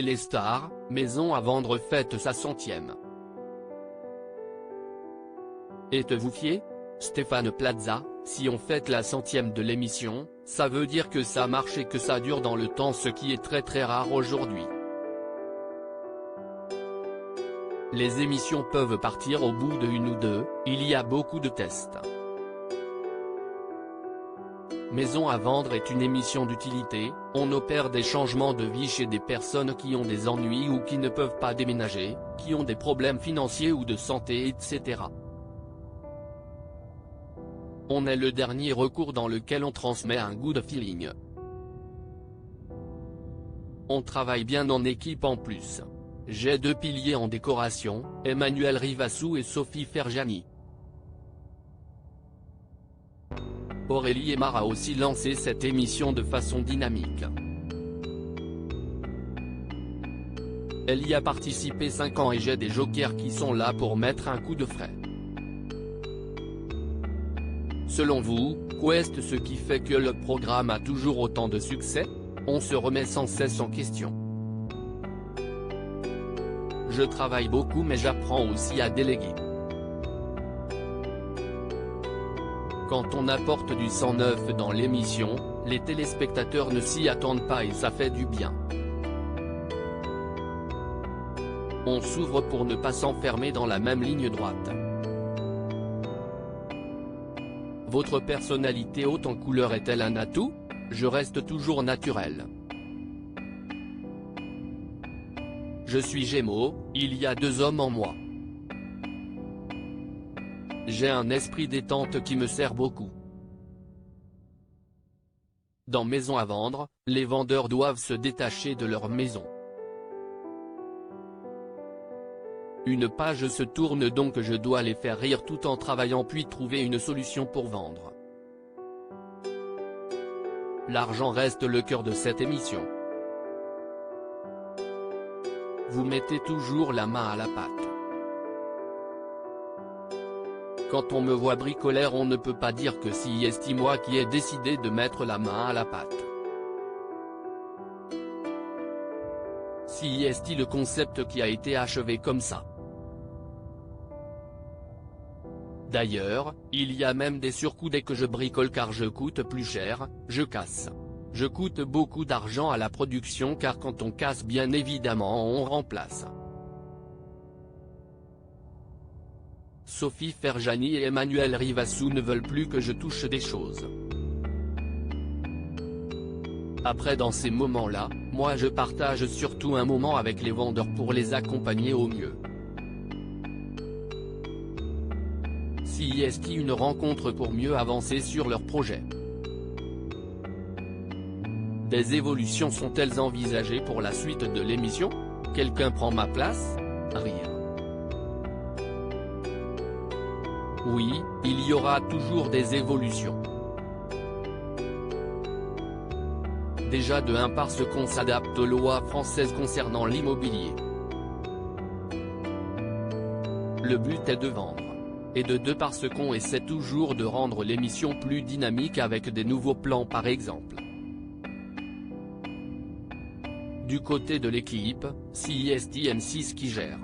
Téléstar, Maison à vendre fête sa 100e. Êtes-vous fier? Stéphane Plaza, si on fête la 100e de l'émission, ça veut dire que ça marche et que ça dure dans le temps, ce qui est très rare aujourd'hui. Les émissions peuvent partir au bout de 1 ou 2, il y a beaucoup de tests. Maison à vendre est une émission d'utilité, on opère des changements de vie chez des personnes qui ont des ennuis ou qui ne peuvent pas déménager, qui ont des problèmes financiers ou de santé, etc. On est le dernier recours dans lequel on transmet un good feeling. On travaille bien en équipe en plus. J'ai 2 piliers en décoration, Emmanuel Rivassou et Sophie Ferjani. Aurélie Aymar a aussi lancé cette émission de façon dynamique. Elle y a participé 5 ans et j'ai des jokers qui sont là pour mettre un coup de frais. Selon vous, qu'est ce qui fait que le programme a toujours autant de succès? On se remet sans cesse en question. Je travaille beaucoup mais j'apprends aussi à déléguer. Quand on apporte du sang neuf dans l'émission, les téléspectateurs ne s'y attendent pas et ça fait du bien. On s'ouvre pour ne pas s'enfermer dans la même ligne droite. Votre personnalité haute en couleur est-elle un atout? Je reste toujours naturel. Je suis Gémeaux, il y a 2 hommes en moi. J'ai un esprit détente qui me sert beaucoup. Dans Maison à vendre, les vendeurs doivent se détacher de leur maison. Une page se tourne donc je dois les faire rire tout en travaillant puis trouver une solution pour vendre. L'argent reste le cœur de cette émission. Vous mettez toujours la main à la pâte. Quand on me voit bricolaire on ne peut pas dire que c'est moi qui ai décidé de mettre la main à la pâte. C'est le concept qui a été achevé comme ça. D'ailleurs, il y a même des surcoûts dès que je bricole car je coûte plus cher, je casse. Je coûte beaucoup d'argent à la production car quand on casse bien évidemment on remplace. Sophie Ferjani et Emmanuel Rivassou ne veulent plus que je touche des choses. Après dans ces moments-là, moi je partage surtout un moment avec les vendeurs pour les accompagner au mieux. C'est une rencontre pour mieux avancer sur leur projet. Des évolutions sont-elles envisagées pour la suite de l'émission? Quelqu'un prend ma place? Rire. Oui, il y aura toujours des évolutions. Déjà de 1 parce qu'on s'adapte aux lois françaises concernant l'immobilier. Le but est de vendre. Et de 2 parce qu'on essaie toujours de rendre l'émission plus dynamique avec des nouveaux plans par exemple. Du côté de l'équipe, c'est M6 qui gère.